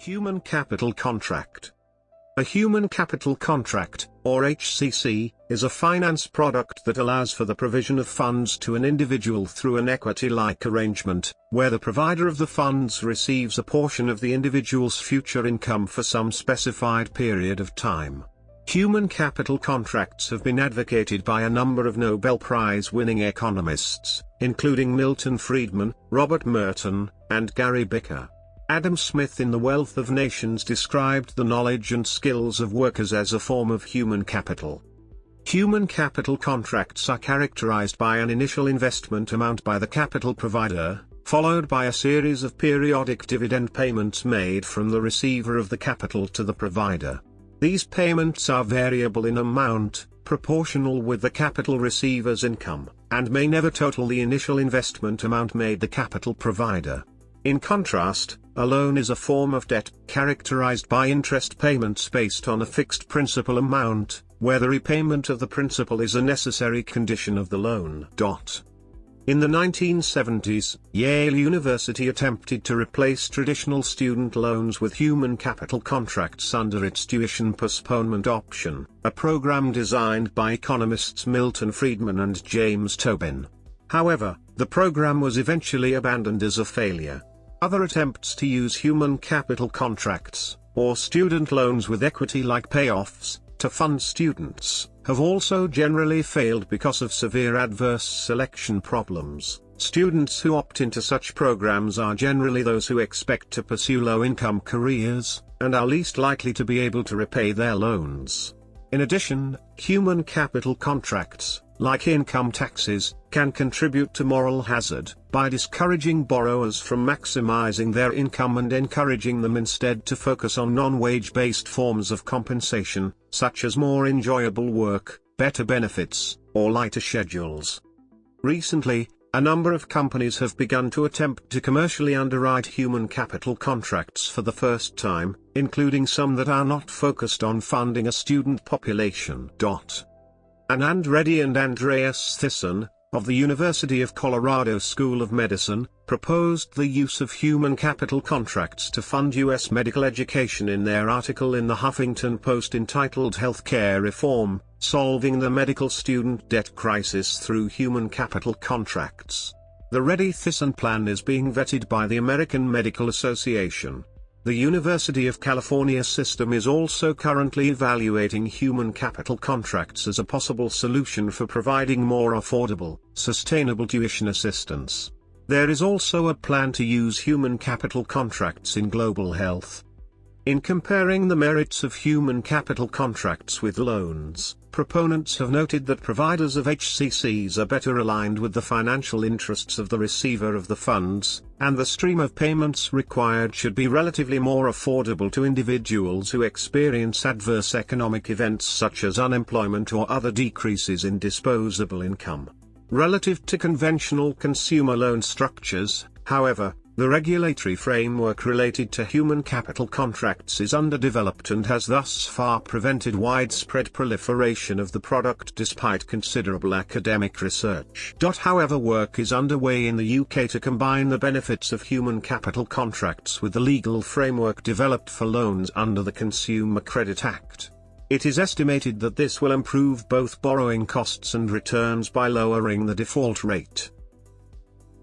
Human Capital Contract. A human capital contract, or HCC, is a finance product that allows for the provision of funds to an individual through an equity-like arrangement, where the provider of the funds receives a portion of the individual's future income for some specified period of time. Human capital contracts have been advocated by a number of Nobel Prize winning economists, including Milton Friedman, Robert Merton, and Gary Becker. Adam Smith in The Wealth of Nations described the knowledge and skills of workers as a form of human capital. Human capital contracts are characterized by an initial investment amount by the capital provider, followed by a series of periodic dividend payments made from the receiver of the capital to the provider. These payments are variable in amount, proportional with the capital receiver's income, and may never total the initial investment amount made the capital provider. In contrast, a loan is a form of debt, characterized by interest payments based on a fixed principal amount, where the repayment of the principal is a necessary condition of the loan. In the 1970s, Yale University attempted to replace traditional student loans with human capital contracts under its tuition postponement option, a program designed by economists Milton Friedman and James Tobin. However, the program was eventually abandoned as a failure. Other attempts to use human capital contracts, or student loans with equity-like payoffs, to fund students, have also generally failed because of severe adverse selection problems. Students who opt into such programs are generally those who expect to pursue low-income careers, and are least likely to be able to repay their loans. In addition, human capital contracts, like income taxes, can contribute to moral hazard, by discouraging borrowers from maximizing their income and encouraging them instead to focus on non-wage-based forms of compensation, such as more enjoyable work, better benefits, or lighter schedules. Recently, a number of companies have begun to attempt to commercially underwrite human capital contracts for the first time, including some that are not focused on funding a student population. Anand Reddy and Andreas Thyssen, of the University of Colorado School of Medicine, proposed the use of human capital contracts to fund U.S. medical education in their article in the Huffington Post entitled Healthcare Reform: Solving the Medical Student Debt Crisis Through Human Capital Contracts. The Reddy-Thyssen plan is being vetted by the American Medical Association. The University of California system is also currently evaluating human capital contracts as a possible solution for providing more affordable, sustainable tuition assistance. There is also a plan to use human capital contracts in global health. In comparing the merits of human capital contracts with loans, proponents have noted that providers of HCCs are better aligned with the financial interests of the receiver of the funds, and the stream of payments required should be relatively more affordable to individuals who experience adverse economic events such as unemployment or other decreases in disposable income. Relative to conventional consumer loan structures, however, the regulatory framework related to human capital contracts is underdeveloped and has thus far prevented widespread proliferation of the product despite considerable academic research. However, work is underway in the UK to combine the benefits of human capital contracts with the legal framework developed for loans under the Consumer Credit Act. It is estimated that this will improve both borrowing costs and returns by lowering the default rate.